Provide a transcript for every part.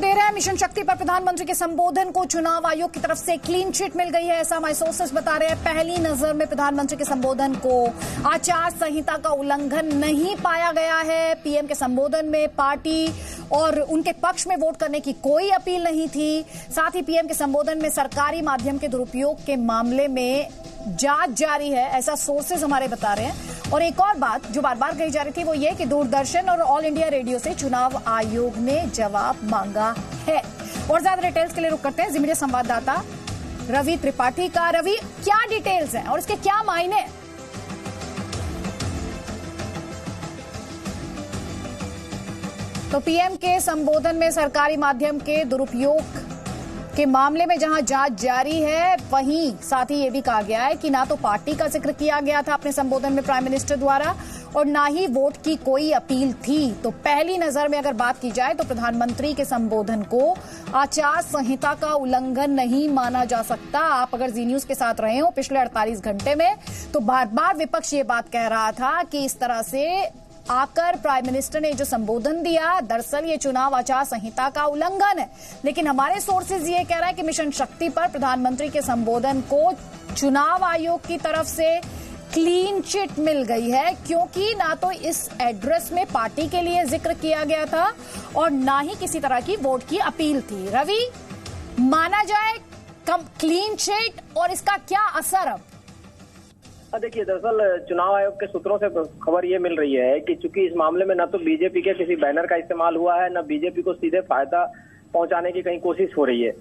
दे रहे हैं मिशन शक्ति पर प्रधानमंत्री के संबोधन को चुनाव आयोग की तरफ से क्लीन चिट मिल गई है, ऐसा हमारे सोर्सेस बता रहे हैं। पहली नजर में प्रधानमंत्री के संबोधन को आचार संहिता का उल्लंघन नहीं पाया गया है। पीएम के संबोधन में पार्टी और उनके पक्ष में वोट करने की कोई अपील नहीं थी। साथ ही पीएम के संबोधन में सरकारी माध्यम के दुरुपयोग के मामले में जांच जारी है, ऐसा सोर्सेज हमारे बता रहे हैं। और एक और बात जो बार बार कही जा रही थी वो ये कि दूरदर्शन और ऑल इंडिया रेडियो से चुनाव आयोग ने जवाब मांगा है। और ज्यादा डिटेल्स के लिए रुक करते हैं जी मीडिया संवाददाता रवि त्रिपाठी का। रवि, क्या डिटेल्स हैं और इसके क्या मायने? तो पीएम के संबोधन में सरकारी माध्यम के दुरुपयोग के मामले में जहां जांच जारी है, वहीं साथ ही ये भी कहा गया है कि ना तो पार्टी का जिक्र किया गया था अपने संबोधन में प्राइम मिनिस्टर द्वारा और ना ही वोट की कोई अपील थी। तो पहली नजर में अगर बात की जाए तो प्रधानमंत्री के संबोधन को आचार संहिता का उल्लंघन नहीं माना जा सकता। आप अगर जी न्यूज के साथ रहे हो पिछले 48 घंटे में तो बार बार विपक्ष ये बात कह रहा था कि इस तरह से आकर प्राइम मिनिस्टर ने जो संबोधन दिया दरअसल ये चुनाव आचार संहिता का उल्लंघन है। लेकिन हमारे सोर्सेज ये कह रहा है कि मिशन शक्ति पर प्रधानमंत्री के संबोधन को चुनाव आयोग की तरफ से क्लीन चिट मिल गई है, क्योंकि ना तो इस एड्रेस में पार्टी के लिए जिक्र किया गया था और ना ही किसी तरह की वोट की अपील थी। रवि, माना जाए क्लीन चिट और इसका क्या असर? अब देखिए, दरअसल चुनाव आयोग के सूत्रों से खबर ये मिल रही है कि चूंकि इस मामले में न तो बीजेपी के किसी बैनर का इस्तेमाल हुआ है, न बीजेपी को सीधे फायदा पहुंचाने की कहीं कोशिश हो रही है।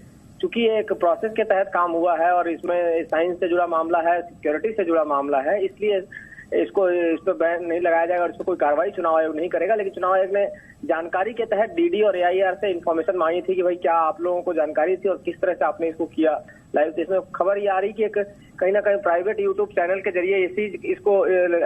चूंकि ये एक प्रोसेस के तहत काम हुआ है और इसमें साइंस से जुड़ा मामला है, सिक्योरिटी से जुड़ा मामला है, इसलिए इस पर बैन नहीं लगाया जाएगा और इस पर कोई कार्रवाई चुनाव आयोग नहीं करेगा। लेकिन चुनाव आयोग ने जानकारी के तहत डीडी और एआईआर से इन्फॉर्मेशन मांगी थी कि भाई क्या आप लोगों को जानकारी थी और किस तरह से आपने इसको किया लाइव। तो इसमें खबर ये आ रही कि कहीं ना कहीं प्राइवेट यूट्यूब चैनल के जरिए इसको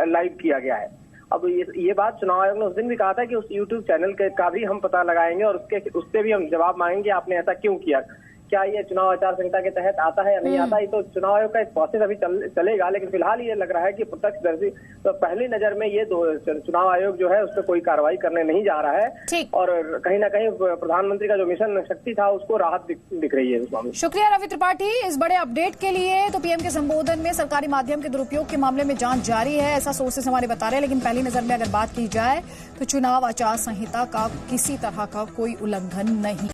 लाइव किया गया है। अब ये बात चुनाव आयोग ने उस दिन भी कहा था कि उस यूट्यूब चैनल का भी हम पता लगाएंगे और उससे भी हम जवाब मांगेंगे आपने ऐसा क्यों किया, क्या ये चुनाव आचार संहिता के तहत आता है या नहीं आता है। तो चुनाव आयोग का एक प्रोसेस अभी चलेगा। लेकिन फिलहाल ये लग रहा है कि प्रत्यक्षदर्शी तो पहली नजर में ये चुनाव आयोग जो है उस पर कोई कार्रवाई करने नहीं जा रहा है और कहीं ना कहीं प्रधानमंत्री का जो मिशन शक्ति था उसको राहत दिख रही है उस मामले में। शुक्रिया रवि त्रिपाठी इस बड़े अपडेट के लिए। तो पीएम के संबोधन में सरकारी माध्यम के दुरुपयोग के मामले में जांच जारी है, ऐसा सोर्सेस हमारे बता रहे हैं। लेकिन पहली नजर में अगर बात की जाए तो चुनाव आचार संहिता का किसी तरह का कोई उल्लंघन नहीं